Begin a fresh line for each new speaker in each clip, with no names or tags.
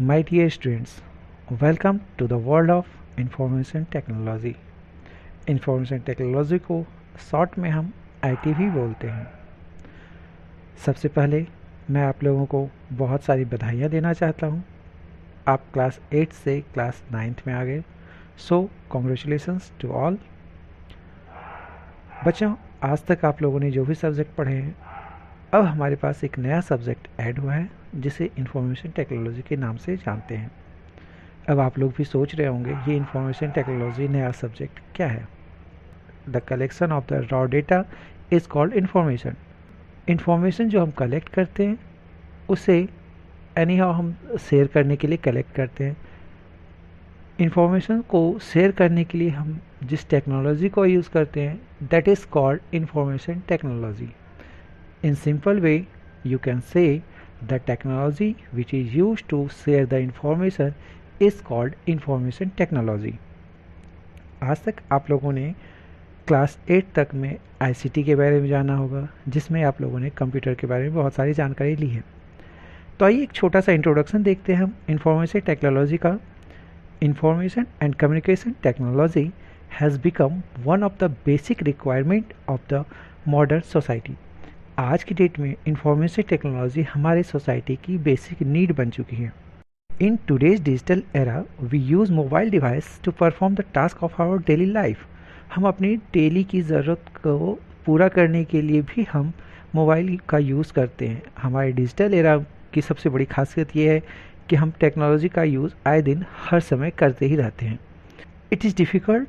My dear students, welcome to the world of information technology. Information technology को short में हम IT भी बोलते हैं। सबसे पहले मैं आप लोगों को बहुत सारी बधाइयाँ देना चाहता हूँ। आप क्लास 8 से क्लास 9th में आ गए, सो कॉन्ग्रेचुलेसन्स टू ऑल। बच्चों, आज तक आप लोगों ने जो भी सब्जेक्ट पढ़े हैं, अब हमारे पास एक नया सब्जेक्ट ऐड हुआ है जिसे इंफॉर्मेशन टेक्नोलॉजी के नाम से जानते हैं। अब आप लोग भी सोच रहे होंगे ये इंफॉर्मेशन टेक्नोलॉजी नया सब्जेक्ट क्या है। The collection of the raw data is called information. Information जो हम कलेक्ट करते हैं उसे एनी हाउ हम शेयर करने के लिए कलेक्ट करते हैं। इंफॉर्मेशन को शेयर करने के लिए हम जिस टेक्नोलॉजी को यूज़ करते हैं that is called information technology. In simple way, you can say the technology which is used to share the information is called information technology. आज तक आप लोगों ने क्लास 8 तक में आईसीटी के बारे में जाना होगा, जिसमें आप लोगों ने कंप्यूटर के बारे में बहुत सारी जानकारी ली है। तो आइए एक छोटा सा इंट्रोडक्शन देखते हैं हम इंफॉर्मेशन टेक्नोलॉजी का। Information and communication technology has become one of the basic requirement of the modern society. आज की डेट में इंफॉर्मेशन टेक्नोलॉजी हमारे सोसाइटी की बेसिक नीड बन चुकी है। In today's digital era we use mobile device to perform the task of our daily life. हम अपनी डेली की ज़रूरत को पूरा करने के लिए भी हम मोबाइल का यूज़ करते हैं। हमारे डिजिटल एरा की सबसे बड़ी खासियत ये है कि हम टेक्नोलॉजी का यूज़ आए दिन हर समय करते ही रहते हैं। It is difficult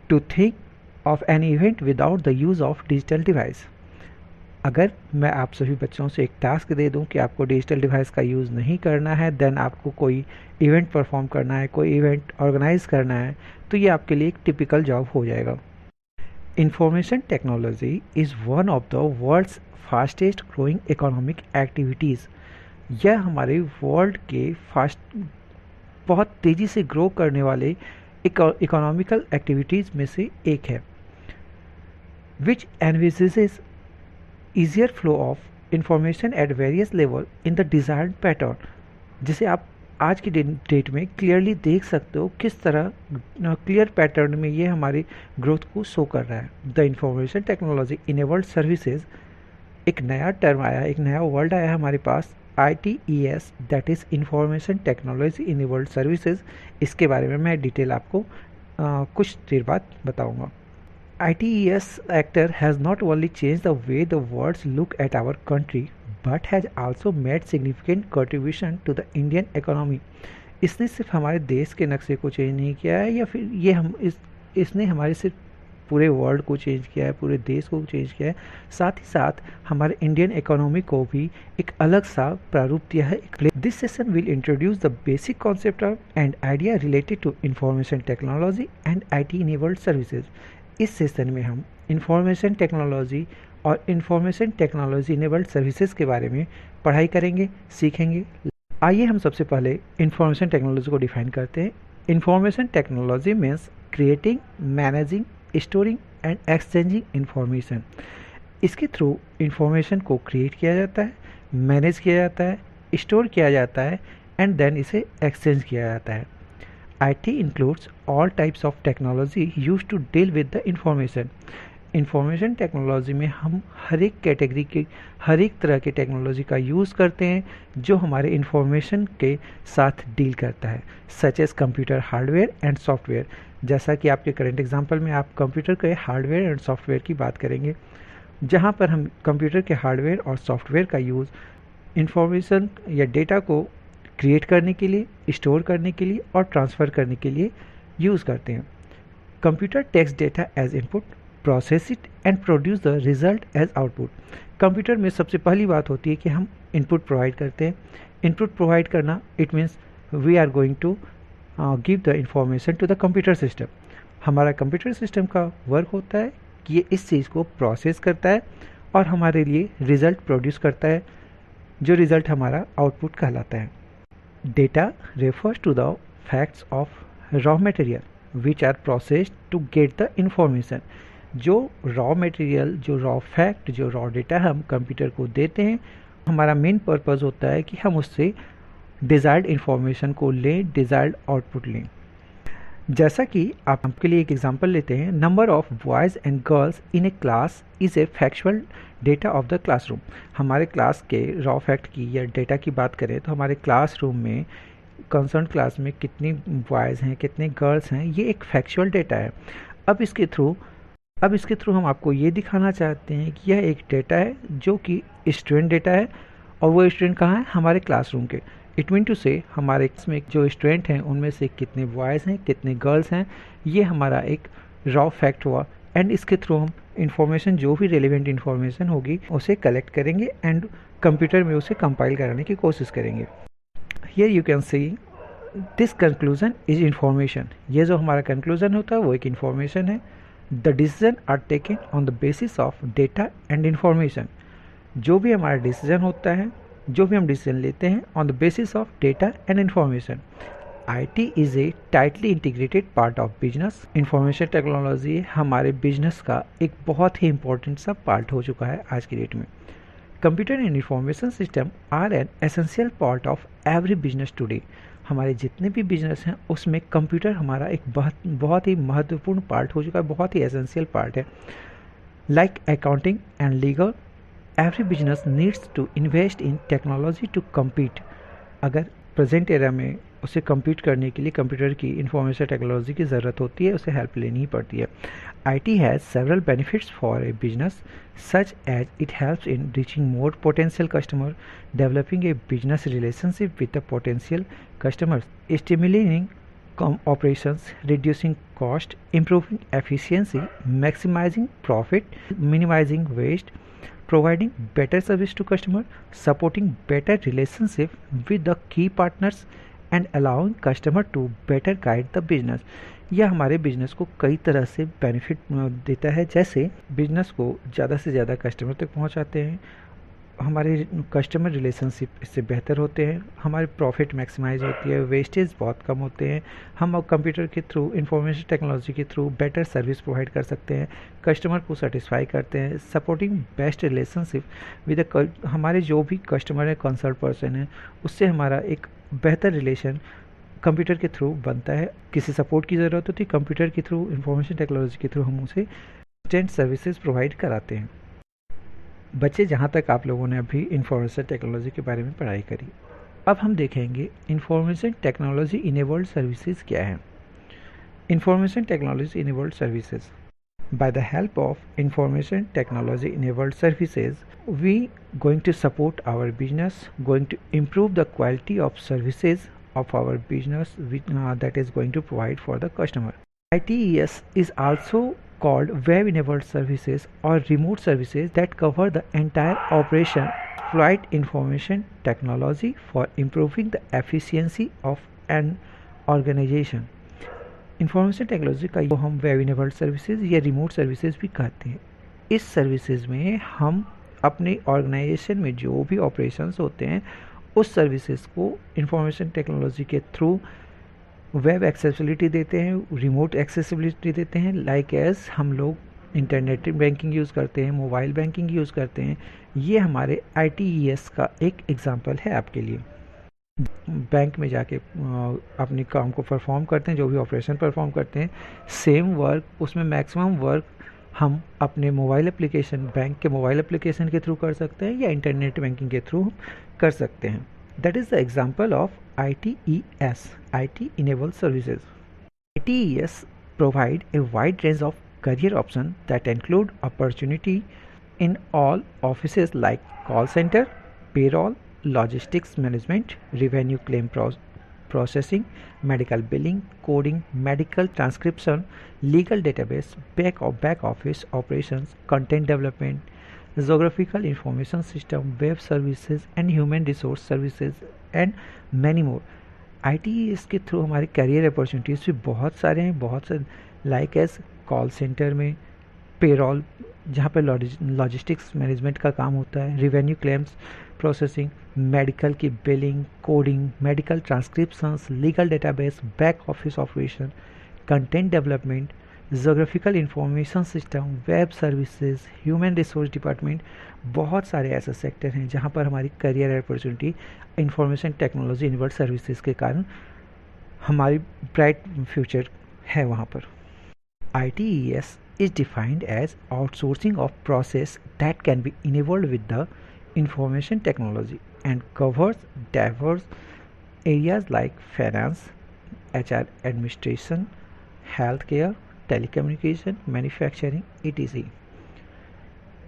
to think of an event without the use of digital device. अगर मैं आप सभी बच्चों से एक टास्क दे दूं कि आपको डिजिटल डिवाइस का यूज़ नहीं करना है, देन आपको कोई इवेंट परफॉर्म करना है, कोई इवेंट ऑर्गेनाइज करना है, तो ये आपके लिए एक टिपिकल जॉब हो जाएगा। Information technology is one of the world's fastest growing economic activities. यह हमारे वर्ल्ड के बहुत तेज़ी से ग्रो करने वाले इकोनॉमिकल एक्टिविटीज़ में से एक है, विच एनविसेस easier flow of information at various level in the desired pattern, जिसे आप आज की डेट में क्लियरली देख सकते हो किस तरह क्लियर पैटर्न में ये हमारी ग्रोथ को शो कर रहा है। The information technology enabled services, एक नया टर्म आया, एक नया वर्ड आया हमारे पास, ITES, that is information technology enabled services. इसके बारे में मैं डिटेल आपको कुछ देर बाद बताऊँगा। ITES actor has not only changed the way the world look at our country but has also made significant contribution to the Indian economy. इसने सिर्फ हमारे देश के नक्शे को चेंज नहीं किया है या फिर ये इसने हमारे सिर्फ पूरे वर्ल्ड को चेंज किया है, पूरे देश को चेंज किया है, साथ ही साथ हमारे इंडियन इकोनॉमी को भी एक अलग सा प्रारूप दिया है। This session will introduce the basic concept of and idea related to information technology and IT enabled services. इस सेशन में हम इंफॉर्मेशन टेक्नोलॉजी और इंफॉर्मेशन टेक्नोलॉजी इनेबल्ड सर्विसेज के बारे में पढ़ाई करेंगे, सीखेंगे। आइए हम सबसे पहले इंफॉर्मेशन टेक्नोलॉजी को डिफाइन करते हैं। Information technology means creating, managing, storing and exchanging information. इसके थ्रू इंफॉर्मेशन को क्रिएट किया जाता है, मैनेज किया जाता है, स्टोर किया जाता है एंड देन इसे एक्सचेंज किया जाता है। IT includes all types of technology used to deal with the information. Information technology में हम हर एक कैटेगरी के हर एक तरह के टेक्नोलॉजी का यूज़ करते हैं जो हमारे इंफॉर्मेशन के साथ डील करता है, such as computer hardware and software. जैसा कि आपके करंट एग्जांपल में आप कंप्यूटर के हार्डवेयर एंड सॉफ्टवेयर की बात करेंगे, जहां पर हम कंप्यूटर के हार्डवेयर और सॉफ्टवेयर का यूज़ इंफॉर्मेशन या डेटा को क्रिएट करने के लिए, स्टोर करने के लिए और ट्रांसफ़र करने के लिए यूज़ करते हैं। Computer takes data as input, process it and produce the result as output. Computer में सबसे पहली बात होती है कि हम इनपुट प्रोवाइड करते हैं। इनपुट प्रोवाइड करना it means we are going to give the information to the computer system. हमारा कंप्यूटर सिस्टम का वर्क होता है कि ये इस चीज़ को प्रोसेस करता है और हमारे लिए रिज़ल्ट प्रोड्यूस करता है, जो रिज़ल्ट हमारा आउटपुट कहलाता है। Data refers to the facts of raw material which are processed to get the information. जो रॉ मटेरियल, जो रॉ फैक्ट, जो रॉ डेटा हम कंप्यूटर को देते हैं, हमारा मेन पर्पस होता है कि हम उससे डिज़ायर्ड इन्फॉर्मेशन को लें, डिज़ायर्ड आउटपुट लें। जैसा कि आपके लिए एक एग्जांपल लेते हैं, number of boys and girls in A class is a factual data of the classroom. हमारे क्लास के रॉ फैक्ट की या डेटा की बात करें तो हमारे क्लासरूम में, कंसर्न क्लास में कितनी बॉयज़ हैं, कितने गर्ल्स हैं, ये एक फैक्चुअल डेटा है। अब इसके थ्रू हम आपको ये दिखाना चाहते हैं कि यह एक डेटा है जो कि स्टूडेंट डेटा है, और वो स्टूडेंट कहाँ है? हमारे क्लासरूम के। इट मीन टू से हमारे इसमें जो स्टूडेंट हैं उनमें से कितने बॉयज़ हैं, कितने गर्ल्स हैं, ये हमारा एक रॉ फैक्ट हुआ। एंड इसके थ्रू हम इंफॉर्मेशन, जो भी रेलिवेंट इंफॉर्मेशन होगी उसे कलेक्ट करेंगे एंड कंप्यूटर में उसे कंपाइल कराने की कोशिश करेंगे। Here you can see this conclusion is information. ये जो हमारा कंक्लूजन होता है वो एक इंफॉर्मेशन है। The decision are taken on the basis of data and information. जो भी हमारा डिसीजन होता है, जो भी हम डिसीजन लेते हैं on the basis of data and information. IT is a tightly integrated part of business. Information technology हमारे बिजनेस का एक बहुत ही इंपॉर्टेंट सा पार्ट हो चुका है आज की डेट में। Computer and information system are an essential part of every business today. हमारे जितने भी बिजनेस हैं उसमें कंप्यूटर हमारा एक बहुत ही महत्वपूर्ण पार्ट हो चुका है, बहुत ही एसेंशियल पार्ट है। Like accounting and legal, every business needs to invest in technology to compete. अगर प्रेजेंट एरा में उसे कम्पीट करने के लिए कंप्यूटर की इंफॉर्मेशन टेक्नोलॉजी की ज़रूरत होती है, उसे हेल्प लेनी ही पड़ती है। IT has several benefits for a business such as it helps in reaching more potential customer, developing a business relationship with the potential customers, stimulating operations, reducing cost, improving efficiency, maximizing profit, minimizing waste, providing better service to customer, supporting better relationship with the key partners and allowing customer to better guide the business। यह हमारे business को कई तरह से benefit देता है, जैसे business को ज़्यादा से ज़्यादा कस्टमर तक पहुंचाते हैं, हमारे कस्टमर रिलेशनशिप इससे बेहतर होते हैं, हमारी प्रॉफिट मैक्सिमाइज होती है, वेस्टेज बहुत कम होते हैं, हम अब कंप्यूटर के थ्रू, इंफॉर्मेशन टेक्नोलॉजी के थ्रू बेटर सर्विस प्रोवाइड कर सकते हैं, कस्टमर को सेटिस्फाई करते हैं, सपोर्टिंग बेस्ट रिलेशनशिप विद हमारे जो भी कस्टमर है, कंसर्न पर्सन है, उससे हमारा एक बेहतर रिलेशन कंप्यूटर के थ्रू बनता है। किसी सपोर्ट की ज़रूरत होती है, कंप्यूटर के थ्रू, इंफॉर्मेशन टेक्नोलॉजी के थ्रू हम उसे इंस्टेंट सर्विसेज प्रोवाइड कराते हैं। बच्चे, जहाँ तक आप लोगों ने अभी इंफॉर्मेशन टेक्नोलॉजी के बारे में पढ़ाई करी, अब हम देखेंगे इंफॉर्मेशन टेक्नोलॉजी इनेबल्ड सर्विसेज क्या है। Information technology enabled services, by the help of information technology enabled services, we going to support our business, going to improve the quality of services of our business that is going to provide for the customer. ITES is also called web enabled services or remote services that cover the entire operation, exploit information technology for improving the efficiency of an organization। Information technology का जो हम web enabled services या remote services भी कहते हैं, इस services में हम अपने ऑर्गेनाइजेशन में जो भी ऑपरेशंस होते हैं उस सर्विसेज को इंफॉर्मेशन टेक्नोलॉजी के थ्रू वेब एक्सेसिबिलिटी देते हैं, रिमोट एक्सेसिबिलिटी देते हैं। लाइक एज हम लोग इंटरनेट बैंकिंग यूज़ करते हैं, मोबाइल बैंकिंग यूज़ करते हैं। ये हमारे ITES का एक एग्जांपल है आपके लिए। बैंक में जाके अपने काम को परफॉर्म करते हैं, जो भी ऑपरेशन परफॉर्म करते हैं, सेम वर्क, उसमें मैक्सिमम वर्क हम अपने मोबाइल एप्लीकेशन, बैंक के मोबाइल एप्लीकेशन के थ्रू कर सकते हैं या इंटरनेट बैंकिंग के थ्रू कर सकते हैं। That is the example of ITES, IT enabled services। ITES provide a wide range of career options that include opportunity in all offices like call center, payroll, logistics management, revenue claim processing, medical billing, coding, medical transcription, legal database, back office operations, content development, geographical information system, web services and human resource services and many more। ITES के through हमारे career opportunities भी बहुत सारे हैं, बहुत से, like as call centre में payroll, जहाँ पे लॉजिस्टिक्स मैनेजमेंट का काम होता है, रिवेन्यू क्लेम्स प्रोसेसिंग, मेडिकल की billing, coding, medical transcriptions, legal database, back office operation, content development, geographical information system, web services, human resource department, बहुत सारे ऐसे सेक्टर हैं जहाँ पर हमारी career opportunity information technology enabled services के कारण हमारी ब्राइट फ्यूचर है वहाँ पर। ITES is defined as outsourcing of process that can be enabled with the information technology and covers diverse areas like finance, HR administration, healthcare, telecommunication, manufacturing, etc.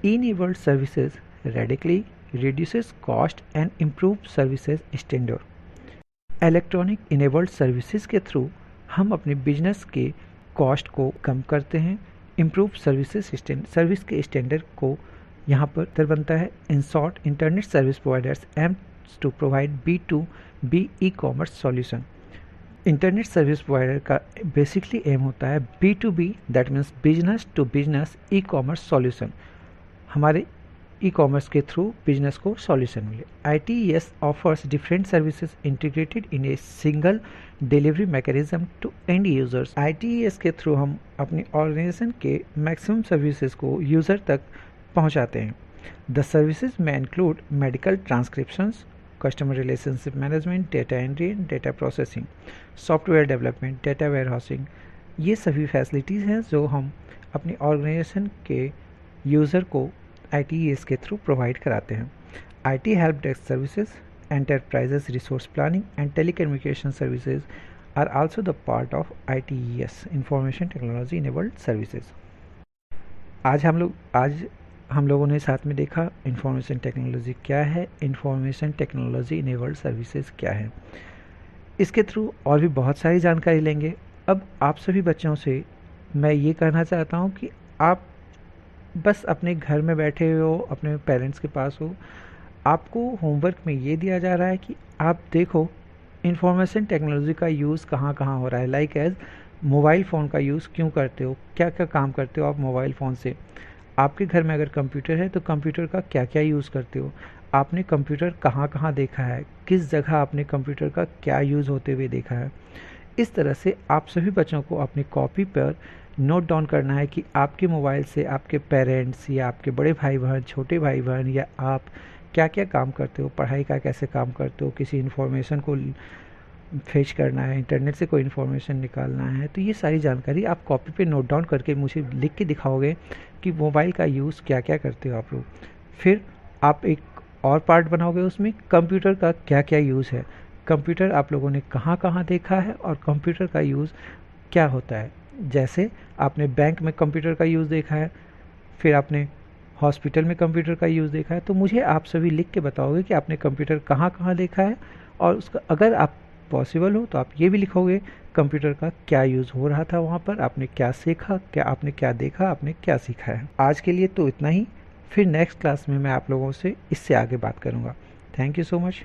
Enabled services radically reduces cost and improves services standard. Electronic enabled services के through हम अपने business के cost को कम करते हैं, improve service के standard को यहाँ पर बनता है। In short, internet service providers aims to provide B2B e commerce solution. Internet service provider का बेसिकली एम होता है B2B, that means business to business e commerce solution. हमारे ई कॉमर्स के थ्रू बिजनेस को सॉल्यूशन मिले। ITES offers different services integrated in a single delivery mechanism to end users. ITES के through हम अपनी organisation के मैक्सिमम सर्विसेज को user तक पहुंचाते हैं। द सर्विसेज में include medical transcriptions, customer relationship management, data entry, data processing, software development, data warehousing. ये सभी फैसिलिटीज़ हैं जो हम अपनी ऑर्गेनाइजेशन के यूज़र को ITES के थ्रू प्रोवाइड कराते हैं। IT help desk services, enterprises resource planning and telecommunication services are also the part of ITES information technology enabled services. आज हम लोगों ने साथ में देखा इंफॉर्मेशन टेक्नोलॉजी क्या है, इंफॉर्मेशन टेक्नोलॉजी इनेबल्ड सर्विसेज क्या है। इसके थ्रू और भी बहुत सारी जानकारी लेंगे। अब आप सभी बच्चों से मैं ये कहना चाहता हूँ कि आप बस अपने घर में बैठे हो, अपने पेरेंट्स के पास हो, आपको होमवर्क में ये दिया जा रहा है कि आप देखो इंफॉर्मेशन टेक्नोलॉजी का यूज़ कहाँ कहाँ हो रहा है। लाइक एज मोबाइल फ़ोन का यूज़ क्यों करते हो, क्या क्या काम करते हो आप मोबाइल फ़ोन से। आपके घर में अगर कंप्यूटर है तो कंप्यूटर का क्या क्या यूज़ करते हो, आपने कंप्यूटर कहाँ कहाँ देखा है, किस जगह आपने कंप्यूटर का क्या यूज़ होते हुए देखा है। इस तरह से आप सभी बच्चों को अपनी कॉपी पर नोट डाउन करना है कि आपके मोबाइल से आपके पेरेंट्स या आपके बड़े भाई बहन, छोटे भाई बहन या आप क्या क्या काम करते हो, पढ़ाई का कैसे काम करते हो, किसी इन्फॉर्मेशन को फेच करना है, इंटरनेट से कोई इन्फॉर्मेशन निकालना है। तो ये सारी जानकारी आप कॉपी पे नोट डाउन करके मुझे लिख के दिखाओगे कि मोबाइल का यूज़ क्या क्या करते हो आप लोग। फिर आप एक और पार्ट बनाओगे उसमें कंप्यूटर का क्या क्या यूज़ है, कंप्यूटर आप लोगों ने कहाँ कहाँ देखा है और कंप्यूटर का यूज़ क्या होता है। जैसे आपने बैंक में कंप्यूटर का यूज़ देखा है, फिर आपने हॉस्पिटल में कंप्यूटर का यूज़ देखा है, तो मुझे आप सभी लिख के बताओगे कि आपने कंप्यूटर कहाँ कहाँ देखा है और उसका अगर आप पॉसिबल हो तो आप ये भी लिखोगे कंप्यूटर का क्या यूज़ हो रहा था वहाँ पर, आपने क्या सीखा, क्या आपने क्या देखा, आपने क्या सीखा है। आज के लिए तो इतना ही, फिर नेक्स्ट क्लास में मैं आप लोगों से इससे आगे बात करूँगा। Thank you so much.